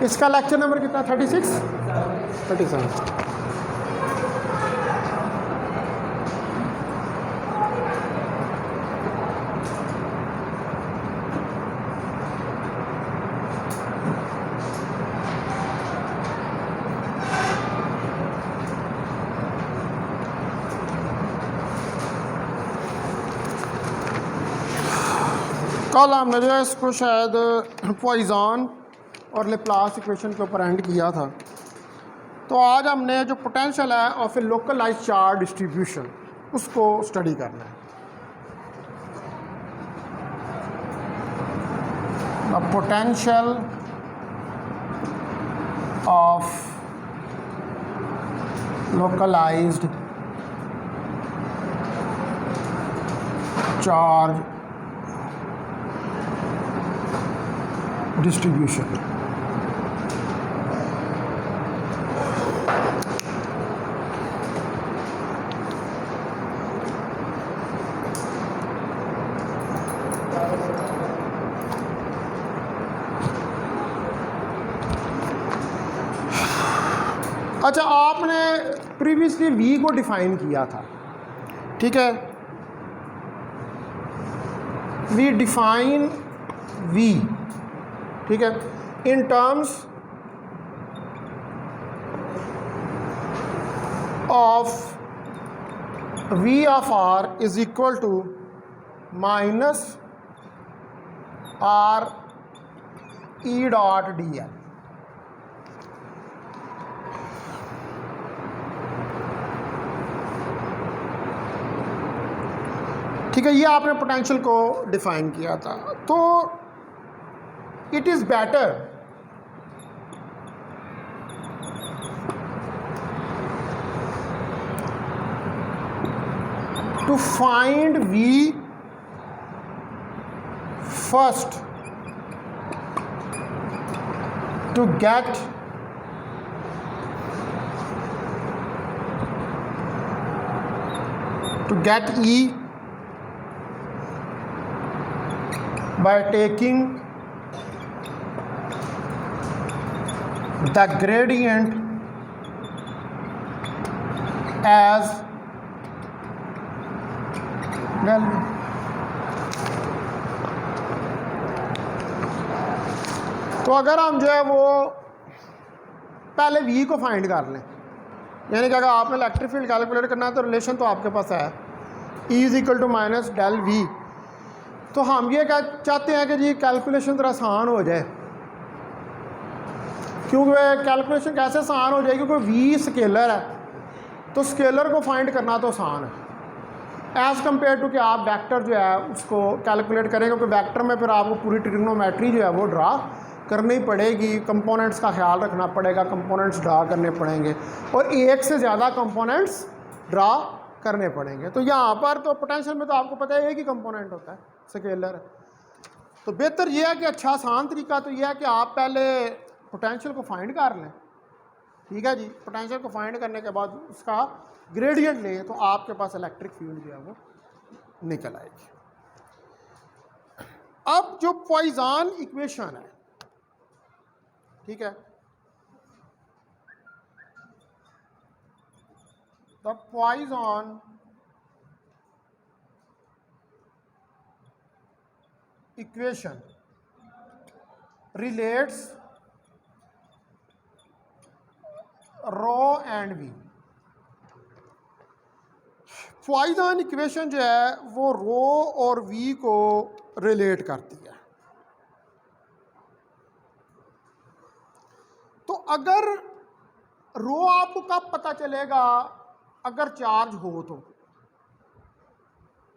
इसका lecture number कितना? 36 37। कल हमने जो है इसको शायद पॉइजन और लेप्लास इक्वेशन के ऊपर एंड किया था। तो आज हमने जो पोटेंशियल है of a localise charge distribution उसको स्टडी करना है। The potential of localised charge distribution. अच्छा, आपने प्रीवियसली वी को डिफाइन किया था, ठीक है। वी डिफाइन वी, ठीक है, in terms of V of R is equal to minus R E dot D L. ठीक है, ये आपने पोटेंशियल को डिफाइन किया था। तो it is better to find V first to get E by taking the gradient as well. तो अगर हम जो है वो पहले v को फाइंड कर लें, यानी कि अगर आपने इलेक्ट्रिक फील्ड कैलकुलेट करना है तो रिलेशन तो आपके पास है E is equal to minus del V. तो हम ये क्या चाहते हैं कि जी कैलकुलेशन थोड़ा आसान हो जाए, क्योंकि कैलकुलेशन कैसे आसान हो जाएगी, क्योंकि v स्केलर है तो स्केलर को फाइंड करना तो आसान है एज़ कम्पेयर टू कि आप वेक्टर जो है उसको कैलकुलेट करें, क्योंकि वेक्टर में फिर आपको पूरी ट्रिग्नोमेट्री जो है वो ड्रा करनी पड़ेगी, कंपोनेंट्स का ख्याल रखना पड़ेगा, कंपोनेंट्स ड्रा करने पड़ेंगे और एक से ज़्यादा कंपोनेंट्स ड्रा करने पड़ेंगे। तो यहाँ पर तो पोटेंशियल में तो आपको पता है एक ही कंपोनेंट होता है, स्केलर। तो बेहतर यह है कि अच्छा आसान तरीका तो यह है कि आप पहले पोटेंशियल को फाइंड कर लें, ठीक है जी। पोटेंशियल को फाइंड करने के बाद उसका ग्रेडियंट लें तो आपके पास इलेक्ट्रिक फील्ड जो है वो निकल आएगी। अब जो पॉइजन इक्वेशन है, ठीक है, the Poisson equation relates rho and V. Poisson equation जो है वो रो और वी को रिलेट करती है। तो अगर रो आपको कब पता चलेगा? अगर चार्ज हो तो,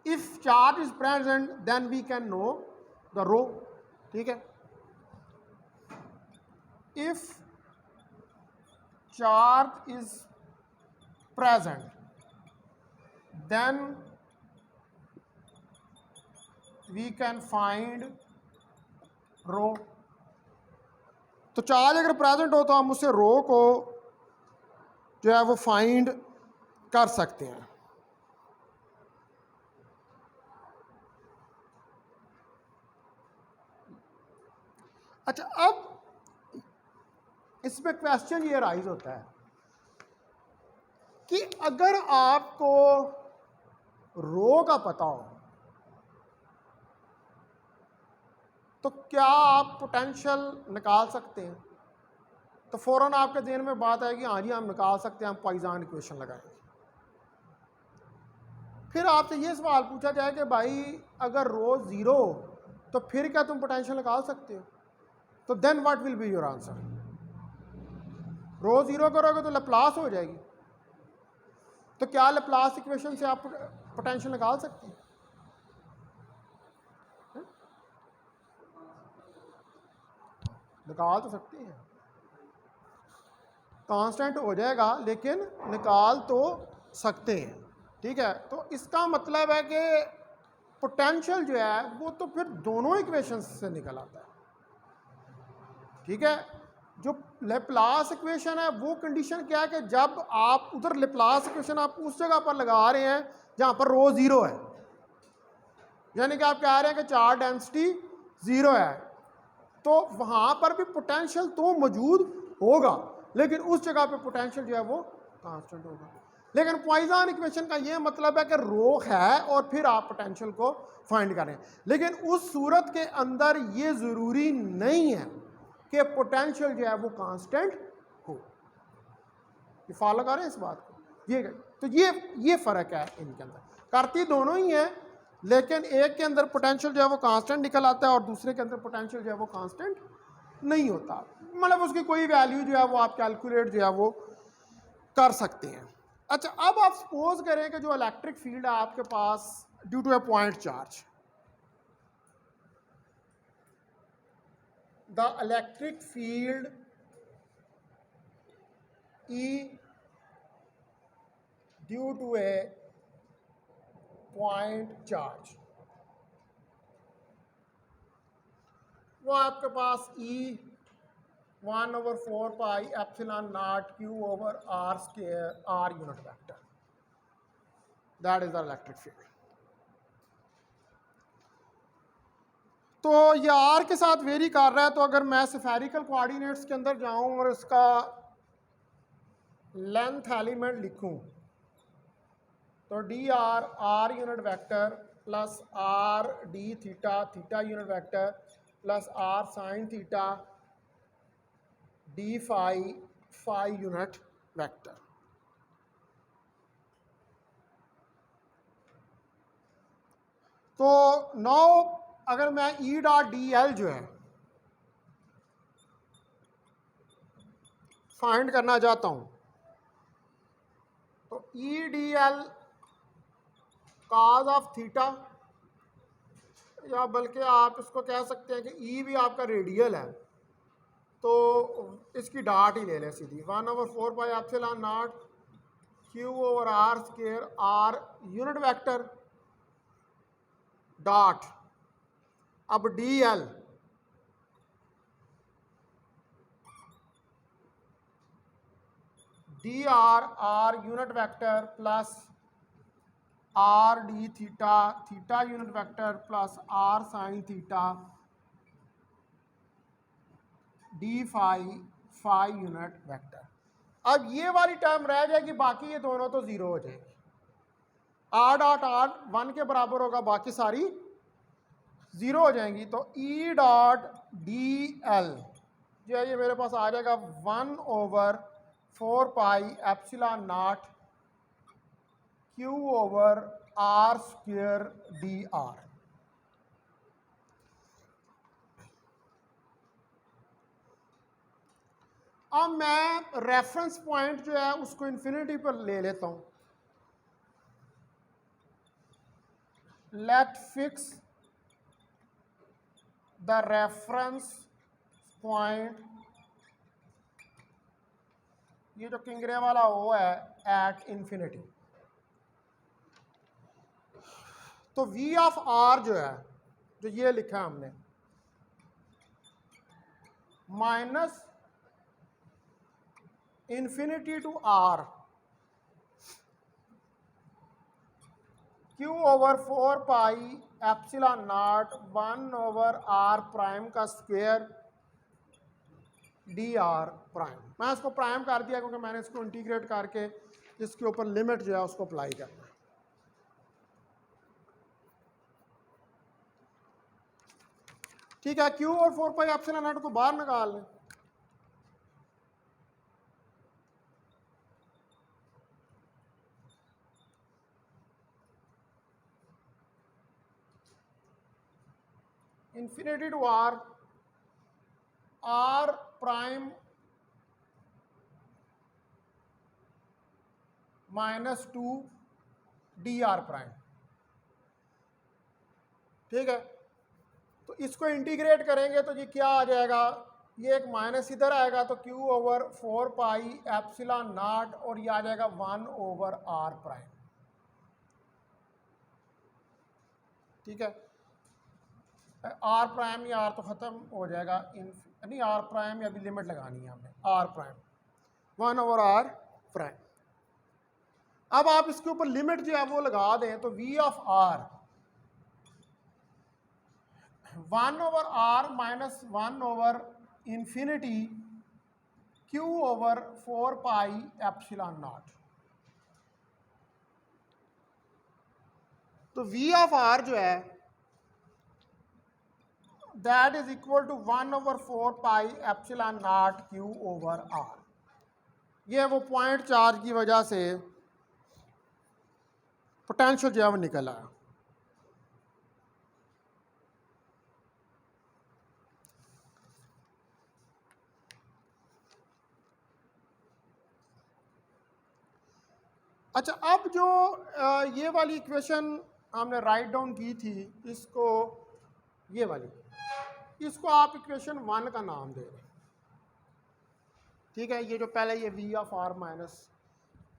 if charge is present then we can know the rho, ठीक है। If charge is present then we can find rho. तो चार्ज अगर प्रेजेंट हो तो हम उससे रो को जो है वो फाइंड कर सकते हैं। अच्छा, अब इसमें क्वेश्चन ये राइज होता है कि अगर आपको रो का पता हो तो क्या आप पोटेंशियल निकाल सकते हैं? तो फौरन आपके ज़हन में बात आएगी हाँ जी हम निकाल सकते हैं, हम पॉइजन इक्वेशन लगाएंगे। फिर आपसे ये सवाल पूछा जाए कि भाई अगर रो ज़ीरो तो फिर क्या तुम पोटेंशियल निकाल सकते हो? तो then what will be your answer? Rho zero करोगे तो लैप्लास हो जाएगी। तो क्या लैप्लास इक्वेशन से आप पोटेंशियल निकाल सकते हैं? निकाल तो सकते हैं, कांस्टेंट हो जाएगा लेकिन निकाल तो सकते हैं। ठीक है, तो इसका मतलब है कि पोटेंशियल जो है वो तो फिर दोनों इक्वेशन से निकल आता है। ठीक है, जो लेप्लास इक्वेशन है वो कंडीशन क्या है कि जब आप उधर लेप्लास इक्वेशन आप उस जगह पर लगा रहे हैं जहां पर रो ज़ीरो है, यानी कि आप कह रहे हैं कि चार्ज डेंसिटी ज़ीरो है, तो वहां पर भी पोटेंशियल तो मौजूद होगा लेकिन उस जगह पे पोटेंशियल जो है वो कांस्टेंट होगा। लेकिन पॉइजन इक्वेशन का ये मतलब है कि रो है और फिर आप पोटेंशियल को फाइंड करें, लेकिन उस सूरत के अंदर ये ज़रूरी नहीं है कि पोटेंशियल जो है वो कांस्टेंट हो। ये फॉलो करें इस बात को। ये तो ये फ़र्क है इनके अंदर, करती दोनों ही है लेकिन एक के अंदर पोटेंशियल जो है वो कांस्टेंट निकल आता है और दूसरे के अंदर पोटेंशियल जो है वो कांस्टेंट नहीं होता, मतलब उसकी कोई वैल्यू जो है वो आप कैलकुलेट जो है वो कर सकते हैं। अच्छा, अब आप सपोज करें कि जो इलेक्ट्रिक फील्ड है आपके पास due to a point charge, the electric field E due to a point charge, वो आपके पास E 1/4 pi epsilon naught Q over R square R unit vector, that is the electric field. तो ये R के साथ very कर रहा है, तो अगर मैं स्फेरिकल कोऑर्डिनेट्स के अंदर जाऊं और इसका लेंथ एलिमेंट लिखूं तो dr R unit vector plus R d theta theta unit vector plus R sine theta d phi phi unit vector. तो नौ अगर मैं E डॉट डी एल जो है फाइंड करना चाहता हूं तो E D L cause of theta, या बल्कि आप इसको कह सकते हैं कि E भी आपका रेडियल है तो इसकी डॉट ही ले लें सीधी, 1/4 pi epsilon naught Q over R square R unit vector dot, अब D L R unit vector plus R d theta theta unit vector plus R sine theta d phi phi unit vector. अब ये वाली term रह जाएगी, बाकी ये दोनों तो ज़ीरो हो जाएगी। R डॉट R 1 के बराबर होगा, बाकी सारी ज़ीरो हो जाएंगी। तो E डॉट डी एल जो है ये मेरे पास आ जाएगा 1/4 pi epsilon naught Q over R square D are. अब मैं रेफरेंस पॉइंट जो है उसको इन्फिनिटी पर ले लेता हूं। Let fix the reference point, ये जो किंगरे वाला ओ है, एट इन्फिनिटी। तो V ऑफ R जो है, जो ये लिखा है हमने, minus infinity to R Q over 4 pi epsilon naught 1/R prime का स्क्वायर डी आर प्राइम। मैं इसको प्राइम कर दिया क्योंकि मैंने इसको इंटीग्रेट करके इसके ऊपर लिमिट जो है उसको अप्लाई करना है। ठीक है, क्यू और 4 पाई एप्सिलॉन नॉट को बाहर निकाल लें। Infinity to R prime -2 D R prime. ठीक है, तो इसको इंटीग्रेट करेंगे तो ये क्या आ जाएगा, ये एक माइनस इधर आएगा तो Q over 4 pi epsilon not और ये आ जाएगा 1 ओवर आर प्राइम। ठीक है, आर प्राइम या आर तो ख़त्म हो जाएगा, नहीं आर प्राइम या भी लिमिट लगानी है हमें, R prime 1 over R prime. अब आप इसके ऊपर लिमिट जो है वो लगा दें तो V of R 1 over R minus 1 over infinity Q over 4 pi epsilon naught. तो वी ऑफ आर जो है that is equal to 1 over 4 pi epsilon naught Q over R. ये वो पॉइंट चार्ज की वजह से पोटेंशियल जो है वो निकल आया। अच्छा, अब जो ये वाली इक्वेशन हमने राइट डाउन की थी, इसको ये वाली, इसको आप इक्वेशन 1 का नाम दे रहे हैं। ठीक है, ये जो पहले ये वी ऑफ आर माइनस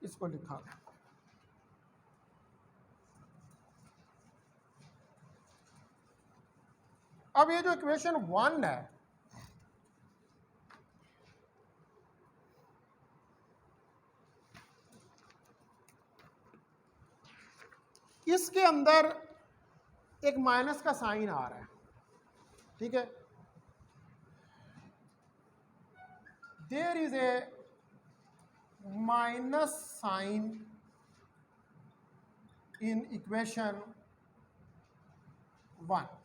इसको लिखा। अब ये जो इक्वेशन 1 है, इसके अंदर एक माइनस का साइन आ रहा है। ठीक है, there is a minus sign in equation 1।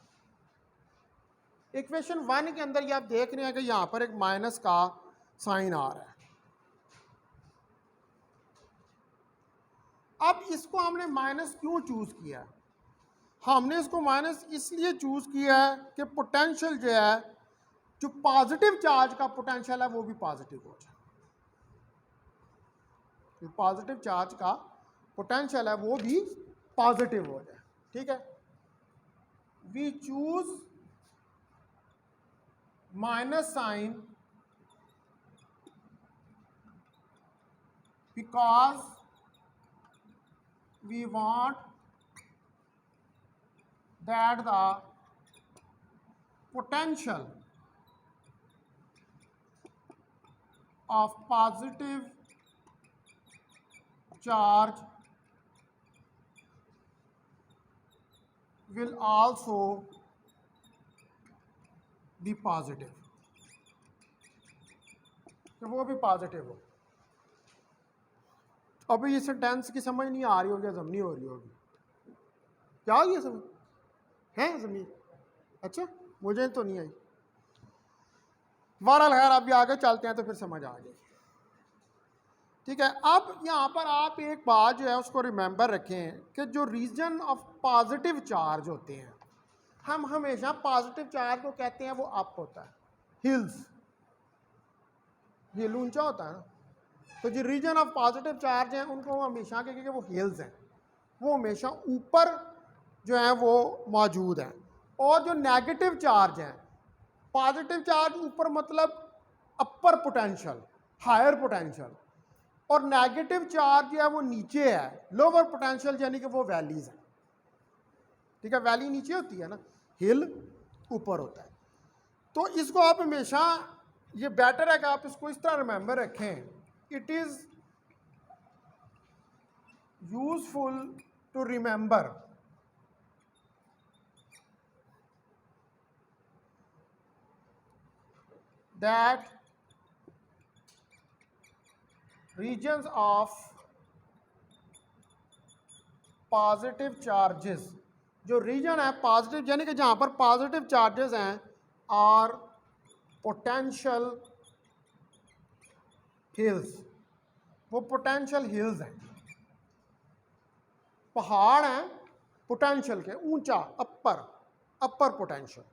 Equation 1 के अंदर ये आप देख रहे हैं कि यहां पर एक माइनस का साइन आ रहा है। अब इसको हमने माइनस क्यों चूज किया है? हमने इसको माइनस इसलिए चूज किया है कि पोटेंशियल जो है, जो पॉजिटिव चार्ज का पोटेंशियल है वो भी पॉजिटिव हो जाए। जो पॉजिटिव चार्ज का पोटेंशियल है वो भी पॉजिटिव हो जाए। ठीक है, we choose minus sign because we want that the potential of positive charge will also be positive, कि वो भी पॉजिटिव हो। अभी ये सेंटेंस की समझ नहीं आ रही होगी, हजम नहीं हो रही होगी, क्या ये समझ है जमीन? अच्छा, मुझे तो नहीं आई। बहरहाल खैर, अभी आगे चलते हैं तो फिर समझ आ जाएगी। ठीक है, अब यहाँ पर आप एक बात जो है उसको रिमेंबर रखें कि जो रीजन ऑफ पॉजिटिव चार्ज होते हैं, हम हमेशा पॉजिटिव चार्ज को कहते हैं वो अप होता है, हिल्स, हिल ऊंचा होता है ना। तो जो रीजन ऑफ पॉजिटिव चार्ज हैं उनको हमेशा के वो हिल्स हैं, वो हमेशा ऊपर जो है वो मौजूद हैं। और जो नेगेटिव चार्ज हैं, पॉजिटिव चार्ज ऊपर मतलब अपर पोटेंशियल, हायर पोटेंशियल, और नेगेटिव चार्ज जो है वो नीचे है, लोअर पोटेंशियल, यानी कि वो वैलीज हैं। ठीक है, वैली नीचे होती है ना, हिल ऊपर होता है। तो इसको आप हमेशा, ये बेटर है कि आप इसको इस तरह रिमेंबर रखें। It is useful to remember that regions of positive charges, जो रीजन है पॉजिटिव यानी कि जहाँ पर पॉजिटिव चार्जेस हैं, और पोटेंशियल हिल्स, वो पोटेंशियल हिल्स हैं, पहाड़ हैं पोटेंशियल के, ऊंचा, अपर पोटेंशियल,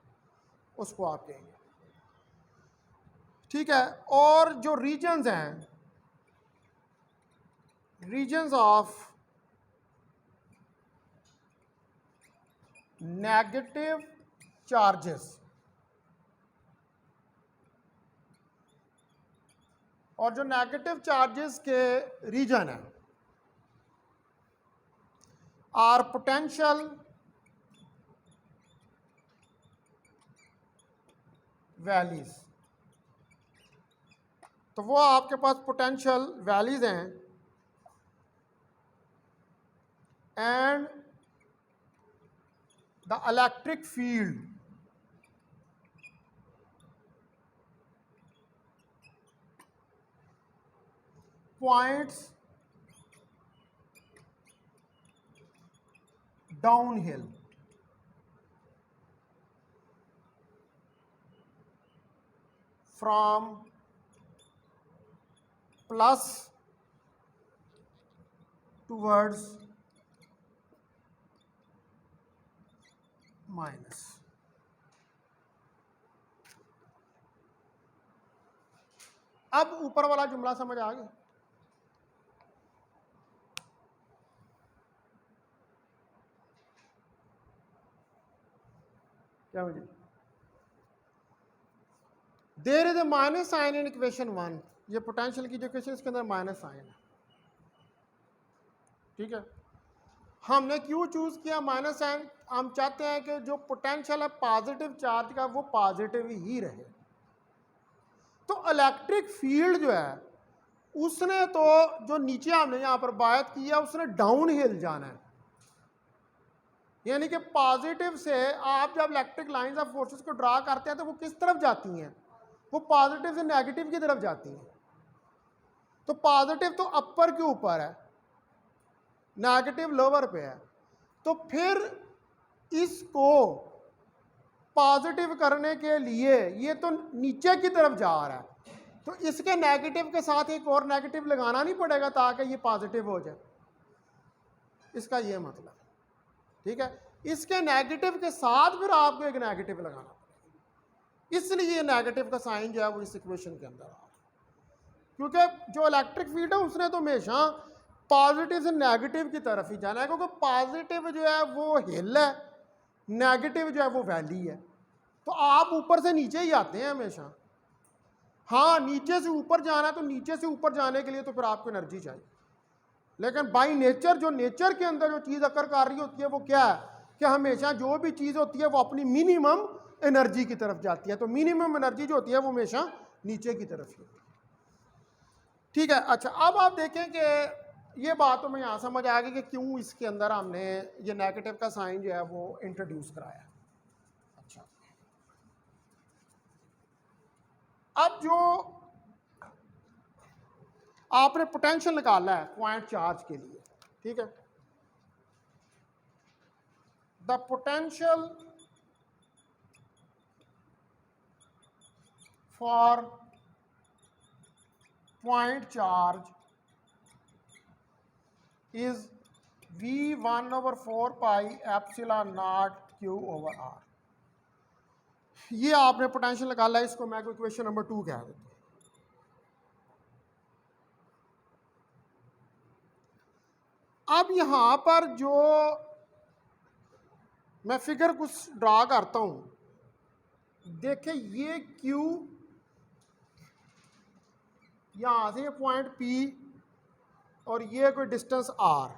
उसको आप कहेंगे। ठीक है, और जो रीजन्स हैं, रीजन्स ऑफ नेगेटिव चार्जेस, और जो नेगेटिव चार्जेस के रीजन है आर पोटेंशियल वैलीज, तो वो आपके पास पोटेंशियल वैलीज हैं, and the electric field points downhill from plus towards minus. अब ऊपर वाला जुमला समझ आ गया? क्या मुझे there is a minus sign in equation 1, ये पोटेंशियल की जो इक्वेशन इसके अंदर माइनस साइन है। ठीक है, हमने क्यों चूज किया माइनस साइन? हम चाहते हैं कि जो पोटेंशियल है पॉजिटिव चार्ज का वो पॉजिटिव ही रहे। तो इलेक्ट्रिक फील्ड जो है उसने तो जो नीचे हमने यहाँ पर बात की है उसने डाउन हिल जाना है, यानी कि पॉजिटिव से आप जब इलेक्ट्रिक लाइंस ऑफ फोर्सेस को ड्रा करते हैं तो वो किस तरफ जाती हैं? वो पॉजिटिव से नेगेटिव की तरफ जाती हैं। तो पॉजिटिव तो अपर के ऊपर है, नेगेटिव लोअर पे है, तो फिर इसको पॉजिटिव करने के लिए ये तो नीचे की तरफ जा रहा है, तो इसके नेगेटिव के साथ एक और नेगेटिव लगाना नहीं पड़ेगा ताकि ये पॉजिटिव हो जाए, इसका ये मतलब है। ठीक है, इसके नेगेटिव के साथ फिर आपको एक नेगेटिव लगाना पड़ेगा, इसलिए नेगेटिव का साइन जो है वो इस इक्वेशन के अंदर आ रहा है, क्योंकि जो इलेक्ट्रिक फील्ड है उसने तो हमेशा पॉजिटिव से नेगेटिव की तरफ ही जाना है, क्योंकि पॉजिटिव जो है वो हिल है, नेगेटिव जो है वो वैली है। तो आप ऊपर से नीचे ही आते हैं हमेशा। हाँ, नीचे से ऊपर जाना है तो नीचे से ऊपर जाने के लिए तो फिर आपको एनर्जी चाहिए, लेकिन बाई नेचर जो नेचर के अंदर जो चीज़ अकर कर रही होती है वो क्या है कि हमेशा जो भी चीज़ होती है वो अपनी मिनिमम एनर्जी की तरफ जाती है। तो मिनिमम एनर्जी जो होती है वो हमेशा नीचे की तरफ ही होती है। ठीक है, अच्छा अब आप देखें कि ये बात तो मैं यहाँ समझ आ गई कि क्यों इसके अंदर हमने ये नेगेटिव का साइन जो है वो इंट्रोड्यूस कराया। अच्छा, अब जो आपने पोटेंशियल निकाला है पॉइंट चार्ज के लिए, ठीक है, the potential for point charge is V1/4 pi epsilon not Q/R। ये आपने पोटेंशियल निकाला है, इसको मैं इक्वेशन नंबर 2 कह देता हूँ। अब यहाँ पर जो मैं फिगर कुछ ड्रा करता हूँ, देखें ये Q, यहाँ से ये पॉइंट P और ये कोई डिस्टेंस R।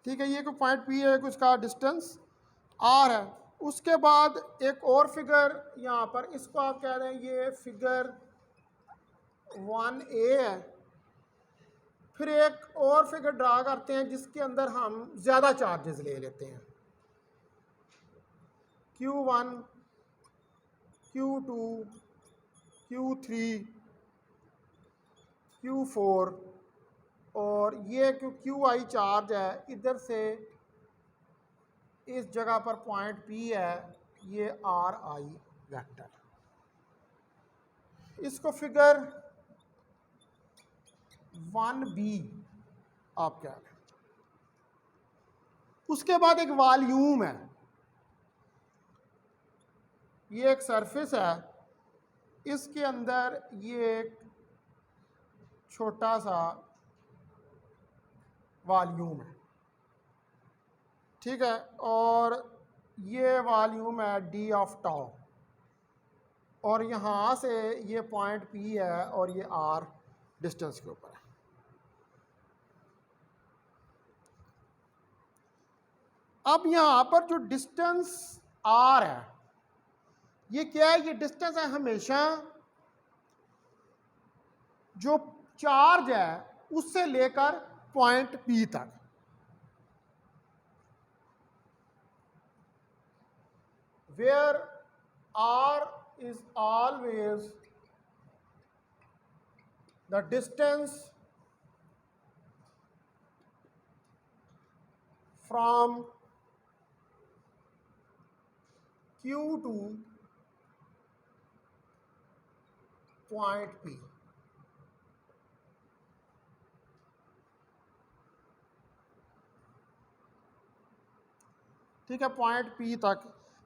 ठीक है, ये कोई पॉइंट P है, उसका डिस्टेंस R है। उसके बाद एक और फिगर यहाँ पर, इसको आप कह रहे हैं ये फिगर 1A है। फिर एक और फिगर ड्रा करते हैं जिसके अंदर हम ज़्यादा चार्जेस ले लेते हैं, Q1, Q2, Q3, Q4 और ये QI चार्ज है, इधर से इस जगह पर पॉइंट P है, ये RI वेक्टर। इसको फिगर 1B आप क्या है। उसके बाद एक वॉल्यूम है, ये एक सरफेस है, इसके अंदर ये एक छोटा सा वॉल्यूम है, ठीक है, और ये वॉल्यूम है D ऑफ टाउ, और यहाँ से ये पॉइंट P है और ये R डिस्टेंस के ऊपर है। अब यहाँ पर जो डिस्टेंस R है, ये क्या है? ये डिस्टेंस है हमेशा जो चार्ज है उससे लेकर पॉइंट P तक। Where R is always the distance from Q to point P। ठीक है, पॉइंट P तक।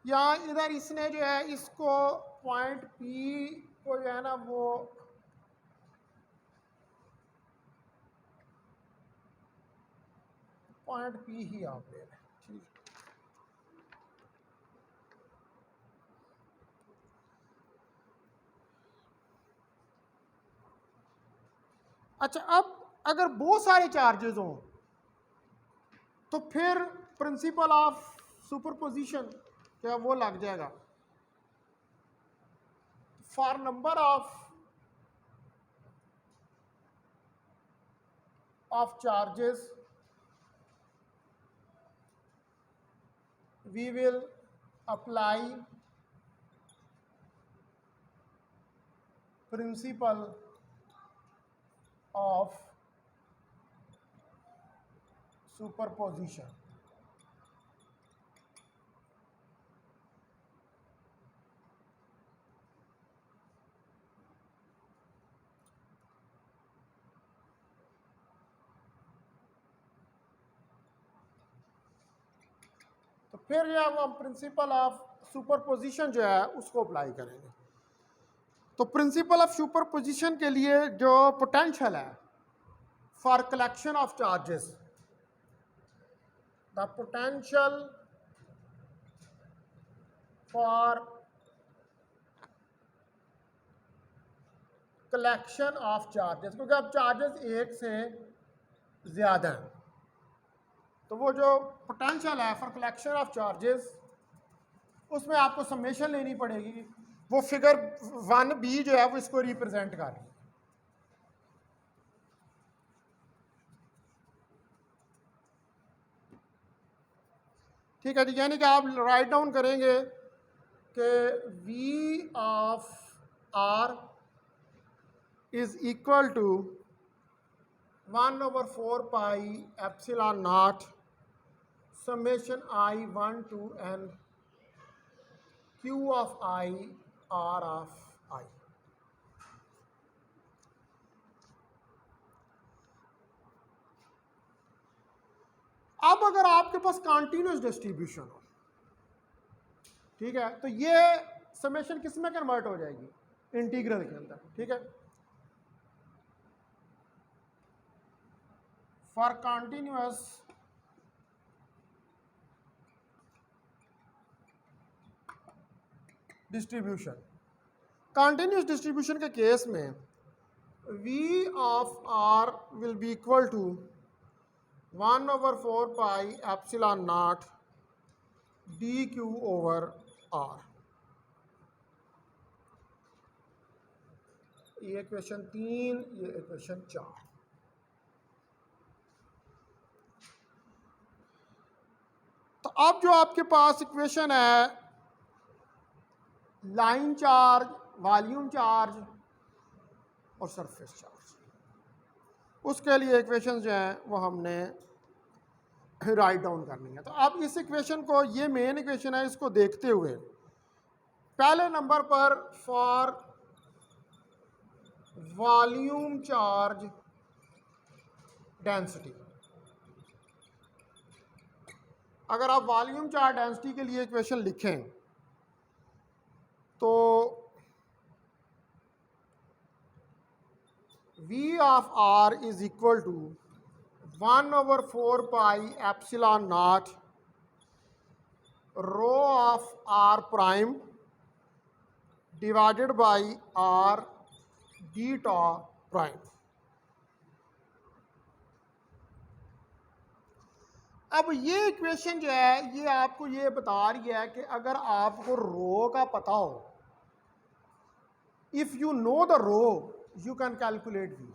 या इधर इसने जो है इसको पॉइंट P को जो है ना वो पॉइंट P ही आप ले लें, ठीक है। अच्छा, अब अगर बहुत सारे चार्जेस हों तो फिर प्रिंसिपल ऑफ सुपरपोजिशन क्या वो लग जाएगा। For number of charges we will apply principle of superposition। तो फिर जो है वो हम प्रिंसिपल ऑफ सुपरपोजिशन जो है उसको अप्लाई करेंगे। तो प्रिंसिपल ऑफ सुपरपोजिशन के लिए जो पोटेंशियल है for collection of charges, the potential for collection of charges, क्योंकि अब चार्जेस एक से ज़्यादा हैं, तो वो जो पोटेंशियल है फॉर कलेक्शन ऑफ चार्जेस उसमें आपको समेशन लेनी पड़ेगी। वो फिगर 1B जो है वो इसको रिप्रेजेंट कर रही है। ठीक है जी, यानी कि आप राइट डाउन करेंगे कि V of R is equal to 1/4 pi epsilon naught summation I1 to N Q of I R of I। अब अगर आपके पास कॉन्टिन्यूस डिस्ट्रीब्यूशन हो, ठीक है, तो ये समेशन किस में कन्वर्ट हो जाएगी? इंटीग्रल के अंदर, ठीक है। For continuous distribution, continuous distribution के केस में V of R will be equal to 1/4 pi epsilon naught DQ over R। ये इक्वेशन 3, ये इक्वेशन 4। तो अब जो आपके पास इक्वेशन है लाइन चार्ज, वॉल्यूम चार्ज और सरफेस चार्ज। उसके लिए इक्वेशन जो हैं वो हमने राइट डाउन करनी है। तो अब इस इक्वेशन को, ये मेन इक्वेशन है, इसको देखते हुए पहले नंबर पर फॉर वॉल्यूम चार्ज डेंसिटी, अगर आप वॉल्यूम चार्ज डेंसिटी के लिए इक्वेशन लिखें तो V of R is equal to 1/4 pi epsilon naught rho of R prime divided by R beta prime. अब ये इक्वेशन जो है ये आपको ये बता रही है कि अगर आपको रो का पता हो, if you know the rho you can calculate V.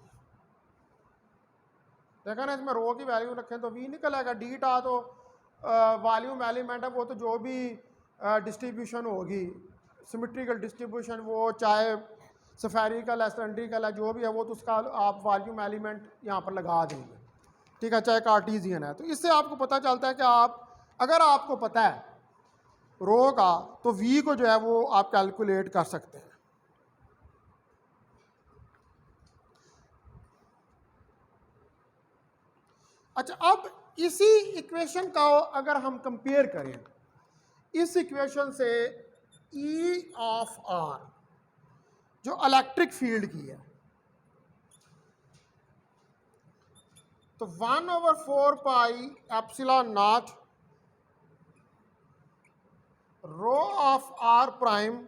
देखा ना, इसमें रो की वैल्यू रखें तो वी निकल आएगा। डी टा तो वॉल्यूम एलिमेंट है, वो तो जो भी डिस्ट्रीब्यूशन होगी, सिमेट्रिकल डिस्ट्रीब्यूशन, वो चाहे स्फेरिकल है, सिलेंड्रिकल है, जो भी है, वो तो उसका आप वॉल्यूम एलिमेंट यहाँ पर लगा देंगे, ठीक है, चाहे कार्टीजियन है। तो इससे आपको पता चलता है कि आप, अगर आपको पता है रो का, तो वी को जो है वो आप कैलकुलेट कर सकते हैं। अच्छा, अब इसी इक्वेशन का अगर हम कंपेयर करें इस इक्वेशन से E ऑफ R जो इलेक्ट्रिक फील्ड की है, तो 1/4 pi epsilon naught rho of R prime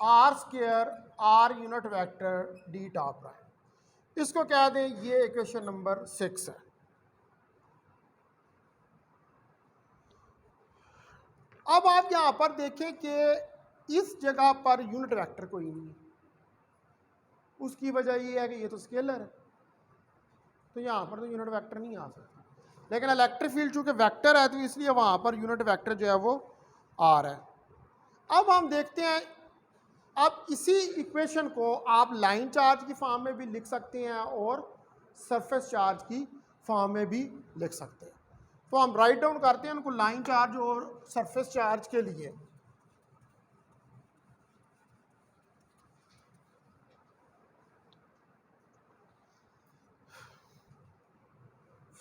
R square R unit vector D tau prime, इसको कह दें ये इक्वेशन नंबर 6 है। अब आप यहां पर देखें कि इस जगह पर यूनिट वेक्टर कोई नहीं है। उसकी वजह ये है कि ये तो स्केलर है, तो यहां पर तो यूनिट वेक्टर नहीं आ सकता, लेकिन इलेक्ट्रिक फील्ड चूंकि वेक्टर है तो इसलिए वहां पर यूनिट वेक्टर जो है वो आ रहा है। अब हम देखते हैं, अब इसी इक्वेशन को आप लाइन चार्ज की फॉर्म में भी लिख सकते हैं और सरफेस चार्ज की फॉर्म में भी लिख सकते हैं। तो हम राइट डाउन करते हैं उनको लाइन चार्ज और सरफेस चार्ज के लिए।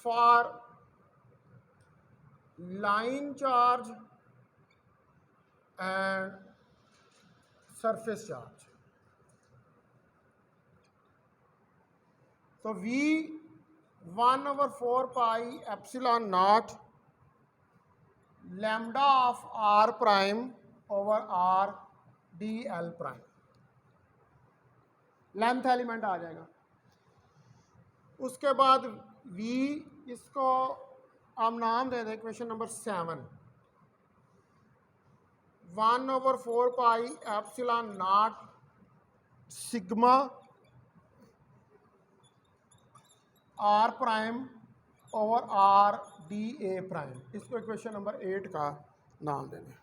For line charge and surface charge, तो V 1/4 pi epsilon naught lambda of R prime over R D L prime, length element आ जाएगा। उसके बाद V, इसको हम नाम दे दें equation number 7, 1/4 pi epsilon naught sigma R prime over R D A prime, इसको इक्वेशन नंबर 8 का नाम देंगे।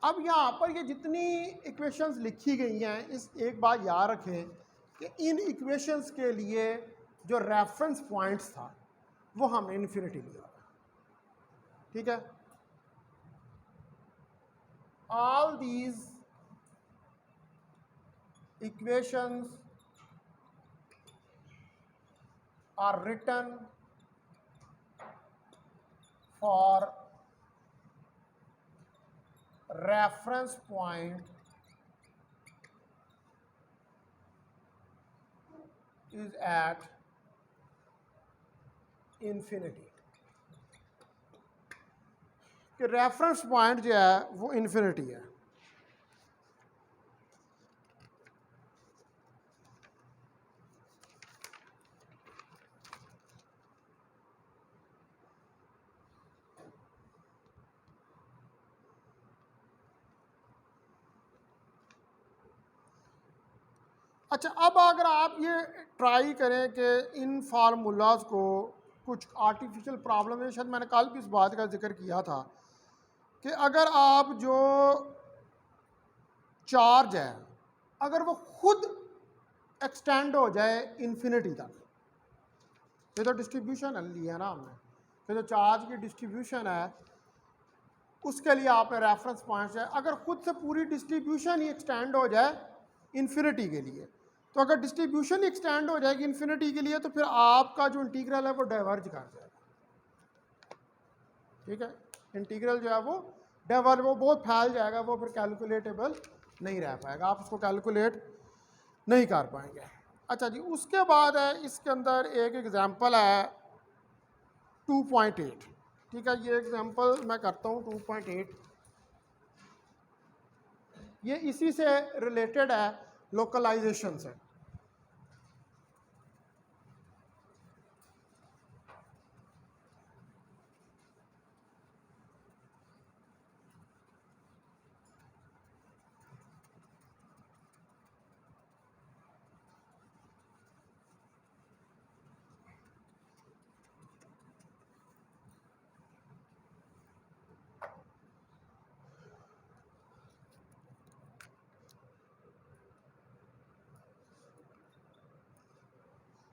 अब यहाँ पर ये जितनी इक्वेशंस लिखी गई हैं, इस एक बात याद रखें कि इन इक्वेशंस के लिए जो रेफरेंस पॉइंट्स था वो हमने इन्फिनिटी लिया, ठीक है। All these equations are written for reference point is at infinity, कि रेफरेंस पॉइंट जो है वो इन्फिनिटी है। अच्छा, अब अगर आप ये ट्राई करें कि इन फार्मूलाज को कुछ आर्टिफिशियल प्रॉब्लम है, शायद मैंने कल भी इस बात का जिक्र किया था कि अगर आप जो चार्ज है अगर वो खुद एक्सटेंड हो जाए इन्फिनिटी तक, ये तो डिस्ट्रीब्यूशन लिया है ना हमने, कि जो चार्ज की डिस्ट्रीब्यूशन है उसके लिए आपने रेफरेंस पॉइंट्स है, अगर खुद से पूरी डिस्ट्रीब्यूशन ही एक्सटेंड हो जाए इन्फिनिटी के लिए, तो अगर डिस्ट्रीब्यूशन ही एक्सटेंड हो जाएगी इन्फिनिटी के लिए तो फिर आपका जो इंटीग्रल है वो डाइवर्ज कर जाएगा। ठीक है, इंटीग्रल जो है वो डाइवर्ज, वो बहुत फैल जाएगा, वो फिर कैलकुलेटेबल नहीं रह पाएगा, आप उसको कैलकुलेट नहीं कर पाएंगे। अच्छा जी, उसके बाद है इसके अंदर एक एग्जांपल है 2.8। ठीक है, ये एग्जांपल मैं करता हूँ 2.8, ये इसी से रिलेटेड है, लोकलाइजेशन से।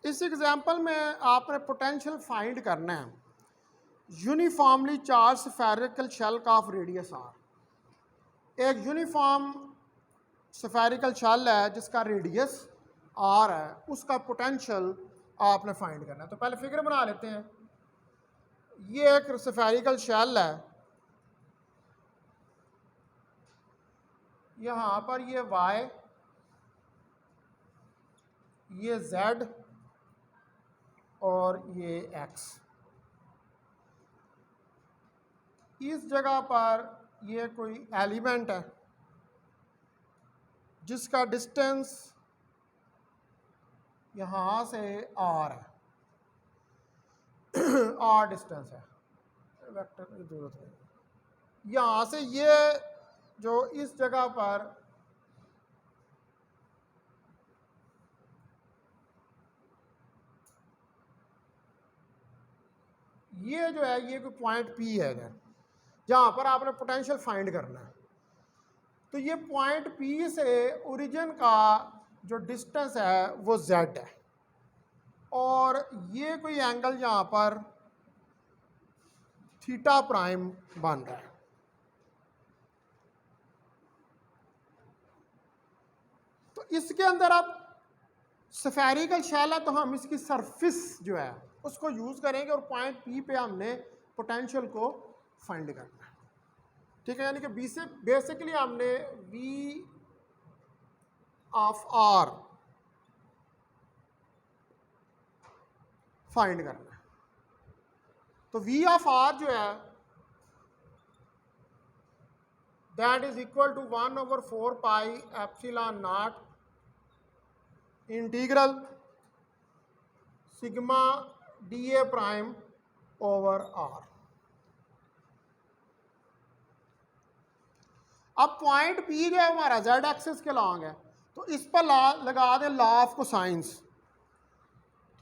इस एग्जांपल में आपने पोटेंशियल फाइंड करना है यूनिफॉर्मली चार्ज स्फेरिकल शेल का ऑफ रेडियस आर। एक यूनिफॉर्म स्फेरिकल शेल है जिसका रेडियस आर है, उसका पोटेंशियल आपने फाइंड करना है। तो पहले फिगर बना लेते हैं। ये एक स्फेरिकल शेल है, यहाँ पर ये y, ये z और ये x। इस जगह पर ये कोई एलिमेंट है जिसका डिस्टेंस यहाँ से r है, r डिस्टेंस है, वेक्टर की जरूरत नहीं। यहाँ से ये जो इस जगह पर ये जो है ये कोई पॉइंट P है इधर, जहाँ पर आपने पोटेंशियल फाइंड करना है। तो ये पॉइंट P से ओरिजिन का जो डिस्टेंस है वो Z है, और ये कोई एंगल यहाँ पर थीटा प्राइम बन रहा है। तो इसके अंदर अब स्फेरिकल शेल है तो हम इसकी सरफेस जो है उसको यूज़ करेंगे और पॉइंट P पे हमने पोटेंशियल को फाइंड करना है। ठीक है, यानी कि बी से बेसिकली हमने V ऑफ R फाइंड करना है। तो V ऑफ R जो है that is equal to 1/4 pi epsilon naught integral sigma dA prime over R। अब पॉइंट P जो है हमारा Z एक्सिस के लॉन्ग है, तो इस पर लगा दें लॉ ऑफ कोसाइंस।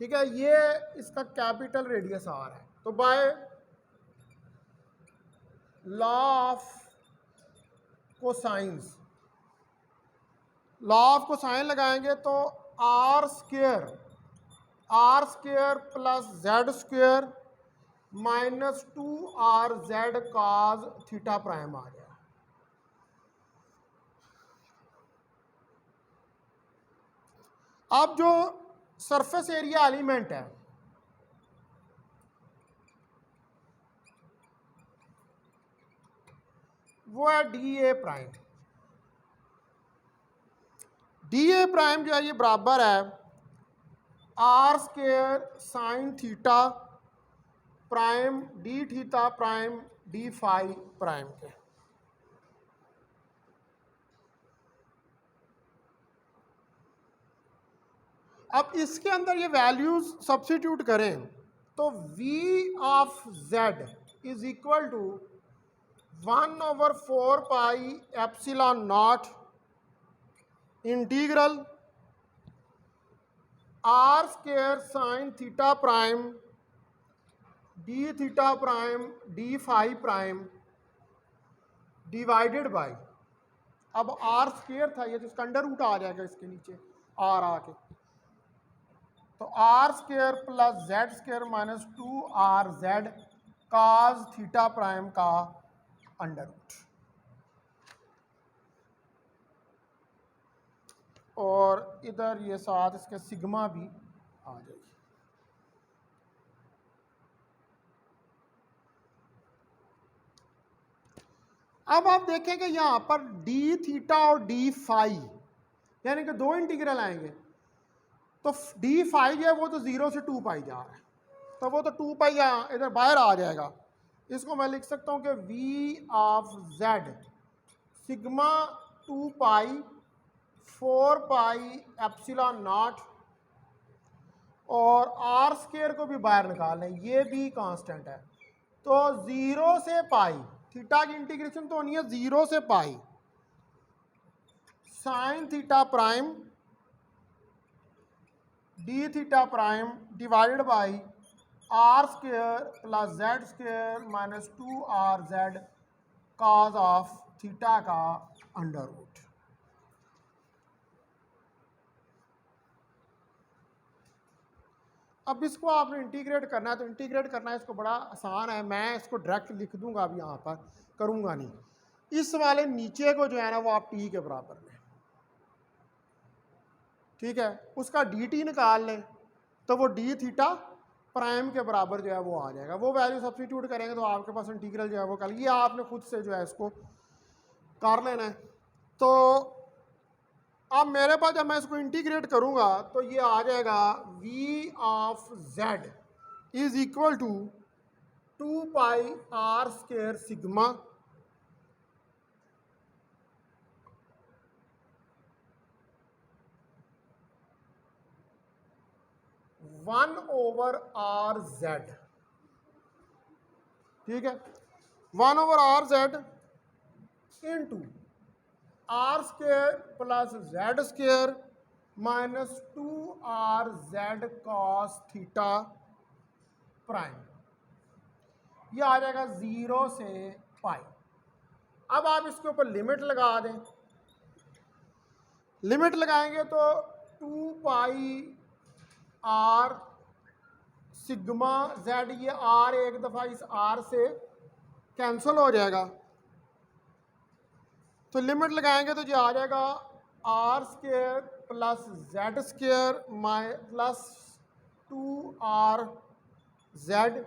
ठीक है, ये इसका कैपिटल रेडियस R है, तो by law of cosines, law of cosine लगाएंगे तो R square plus Z square minus 2RZ cos theta prime आ गया। अब जो सरफेस एरिया एलिमेंट है वो है dA प्राइम। dA प्राइम जो है ये बराबर है R square sine theta prime D theta prime D phi prime के। अब इसके अंदर ये वैल्यूज सब्स्टिट्यूट करें तो V of Z is equal to 1/4 pi epsilon naught integral R square sine theta prime D theta prime D phi prime divided by, अब R square था ये तो इसका अंडर रूट आ जाएगा इसके नीचे आर आके, तो R square plus Z square minus 2 RZ cos theta prime का अंडर रूट, और इधर ये साथ इसके सिग्मा भी आ जाएगी। अब आप देखें कि यहाँ पर डी थीटा और डी फाई यानी कि दो इंटीग्रल आएंगे, तो डी फाई जो है वो तो 0 से 2 पाई जा रहा है, तो वो तो 2 पाई यहाँ इधर बाहर आ जाएगा। इसको मैं लिख सकता हूँ कि v of z sigma 2 pi 4 pi epsilon not, और आर स्क्वायर को भी बाहर निकाल लें, ये भी कांस्टेंट है, तो 0 से पाई थीटा की इंटीग्रेशन तो होनी है 0 से pi sine theta prime D theta prime divided by R square plus Z square minus 2RZ cos of theta का अंडर रूट। अब इसको आपने इंटीग्रेट करना है, तो इंटीग्रेट करना है इसको बड़ा आसान है, मैं इसको डायरेक्ट लिख दूंगा, अभी यहाँ पर करूँगा नहीं। इस वाले नीचे को जो है ना वो आप टी के बराबर लें, ठीक है, उसका डी टी निकाल लें, तो वो डी थीटा प्राइम के बराबर जो है वो आ जाएगा, वो वैल्यू सब्स्टिट्यूट करेंगे तो आपके पास इंटीग्रल जो है वो कल, ये आपने खुद से जो है इसको कर लेना है। तो अब मेरे पास जब मैं इसको इंटीग्रेट करूंगा तो ये आ जाएगा v of z is equal to 2 pi R square sigma 1/RZ, ठीक है, 1/RZ into R square plus Z square minus 2RZ cos theta prime, ये आ जाएगा 0 से पाई। अब आप इसके ऊपर लिमिट लगा दें, लिमिट लगाएंगे तो 2 पाई आर सिग्मा जेड, ये आर एक दफ़ा इस आर से कैंसिल हो जाएगा, तो लिमिट लगाएंगे तो ये आ जाएगा R square plus Z square plus 2RZ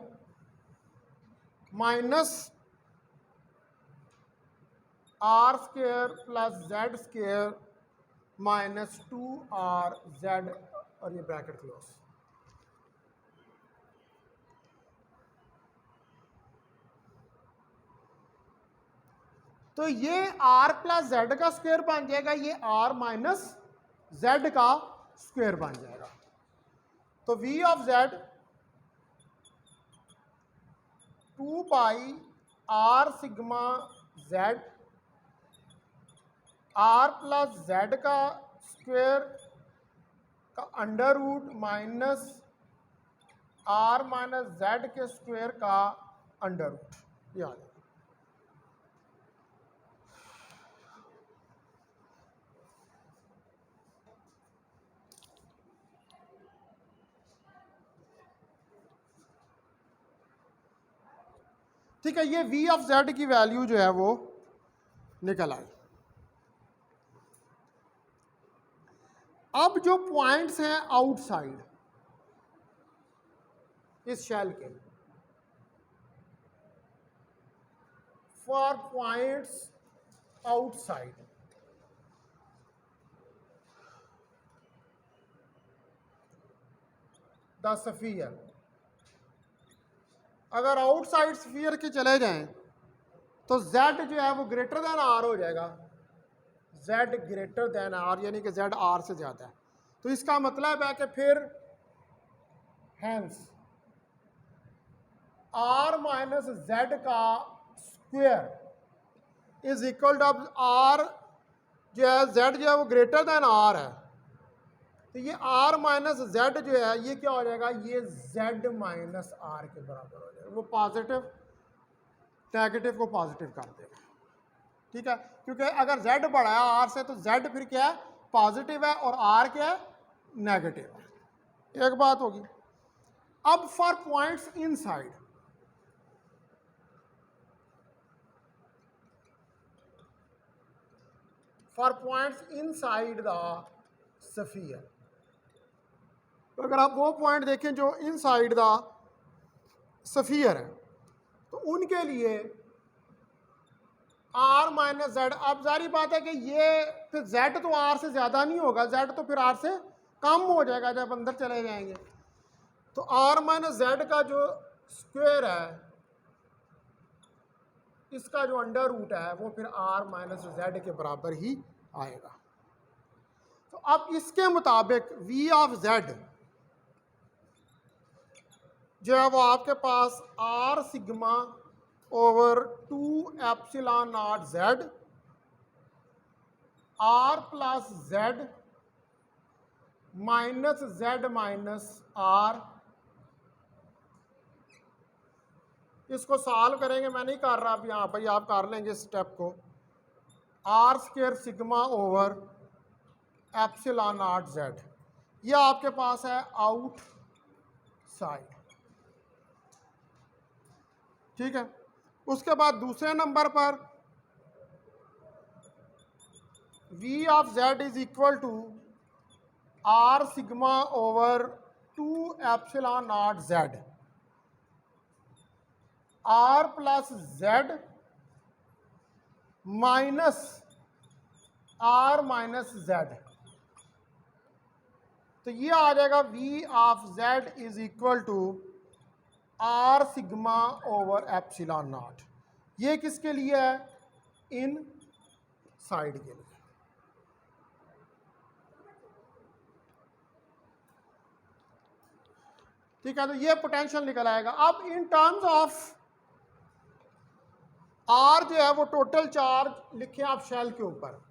minus R square plus Z square minus 2RZ, और ये ब्रैकेट क्लोज। तो ये r प्लस जेड का स्क्वायर बन जाएगा, ये r माइनस जेड का स्क्वायर बन जाएगा। तो v of z 2 pi r सिग्मा z r प्लस जेड का स्क्वायर का under root minus r minus Z के स्क्वायर का अंडर रूट, ये आ जाएगा। ठीक है, ये v ऑफ z की वैल्यू जो है वो निकल आई। अब जो पॉइंट्स हैं आउटसाइड इस शेल के, for points outside the sphere, अगर आउटसाइड स्फीयर के चले जाएं तो z जो है वो ग्रेटर देन r हो जाएगा, z ग्रेटर देन r, यानी कि z r से ज़्यादा है। तो इसका मतलब है कि फिर हैंस r माइनस जेड का स्क्वायर इज इक्वल टू, अब r जो है z जो है वो ग्रेटर देन r है, तो ये r माइनस जेड जो है ये क्या हो जाएगा, ये z माइनस आर के बराबर हो जाएगा। वो पॉजिटिव नेगेटिव को पॉजिटिव कर देगा, ठीक है, क्योंकि अगर z बड़ा है r से तो z फिर क्या है, पॉजिटिव है, और r क्या है, नेगेटिव है। एक बात होगी। अब for points inside, for points inside the sphere, तो अगर आप वो पॉइंट देखें जो इनसाइड द स्फीयर है, तो उनके लिए r माइनस जेड, अब जारी बात है कि ये फिर z तो r से ज़्यादा नहीं होगा, z तो फिर r से कम हो जाएगा जब अंदर चले जाएंगे। तो r माइनस जेड का जो स्क्वायर है, इसका जो अंडर रूट है वो फिर r माइनस जेड के बराबर ही आएगा। तो अब इसके मुताबिक v ऑफ z जो है वो आपके पास r sigma over 2 epsilon naught z r plus z minus z minus r, इसको सॉल्व करेंगे, मैं नहीं कर रहा अब यहाँ पर, आप कर लेंगे इस स्टेप को। r square sigma over epsilon naught z, ये आपके पास है आउट साइड, ठीक है। उसके बाद दूसरे नंबर पर v of z is equal to r sigma over 2 epsilon naught z r plus z minus r minus z, तो ये आ जाएगा v of z is equal to r sigma over epsilon naught. ये किसके लिए है, इन side के लिए, ठीक है। तो ये पोटेंशियल निकल आएगा। अब इन टर्म्स ऑफ r जो है वो टोटल चार्ज लिखे आप शेल के ऊपर,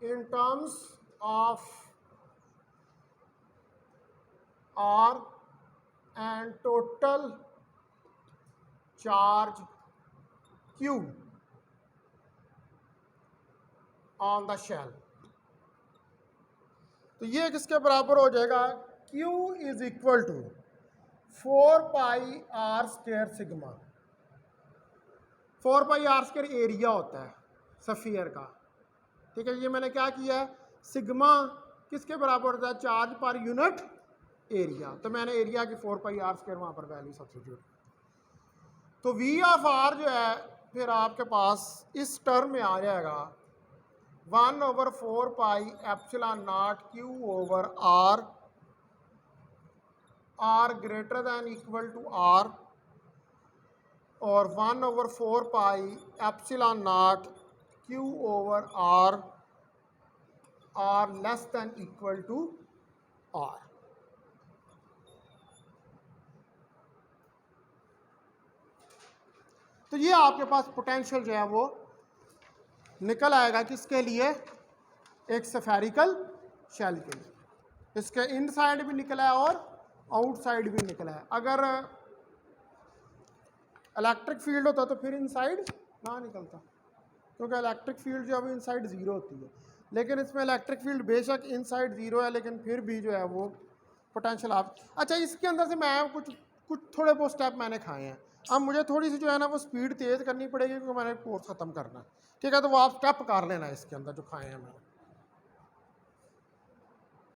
in terms of R and total charge Q on the shell, तो ये किसके बराबर हो जाएगा, Q is equal to 4 pi R square sigma. 4 pi R square area होता है स्फीयर का, ठीक है। ये मैंने क्या किया है, सिग्मा किसके बराबर होता है, चार्ज पर यूनिट एरिया, तो मैंने एरिया की 4 पाई आर स्क्वायर वहाँ पर वैल्यू सब्स्टिट्यूट। तो v ऑफ r जो है फिर आपके पास इस टर्म में आ जाएगा 1 over 4 pi epsilon naught q over r, r greater than equal to r, और 1 over 4 pi epsilon naught q over r, r less than equal to r। तो ये आपके पास पोटेंशियल जो है वो निकल आएगा किसके लिए, एक स्फेरिकल शेल के लिए। इसके इनसाइड भी निकला है और आउटसाइड भी निकला है। अगर इलेक्ट्रिक फील्ड होता तो फिर इनसाइड ना निकलता, क्योंकि इलेक्ट्रिक फील्ड जो है वो इनसाइड ज़ीरो होती है, लेकिन इसमें इलेक्ट्रिक फील्ड बेशक इनसाइड ज़ीरो है, लेकिन फिर भी जो है वो पोटेंशियल आप। अच्छा, इसके अंदर से मैं कुछ थोड़े बहुत स्टेप मैंने खाए हैं। अब मुझे थोड़ी सी जो है ना वो स्पीड तेज़ करनी पड़ेगी, क्योंकि मैंने कोर्स ख़त्म करना है, ठीक है। तो वो आप स्टेप कर लेना इसके अंदर जो खाए हैं मैंने।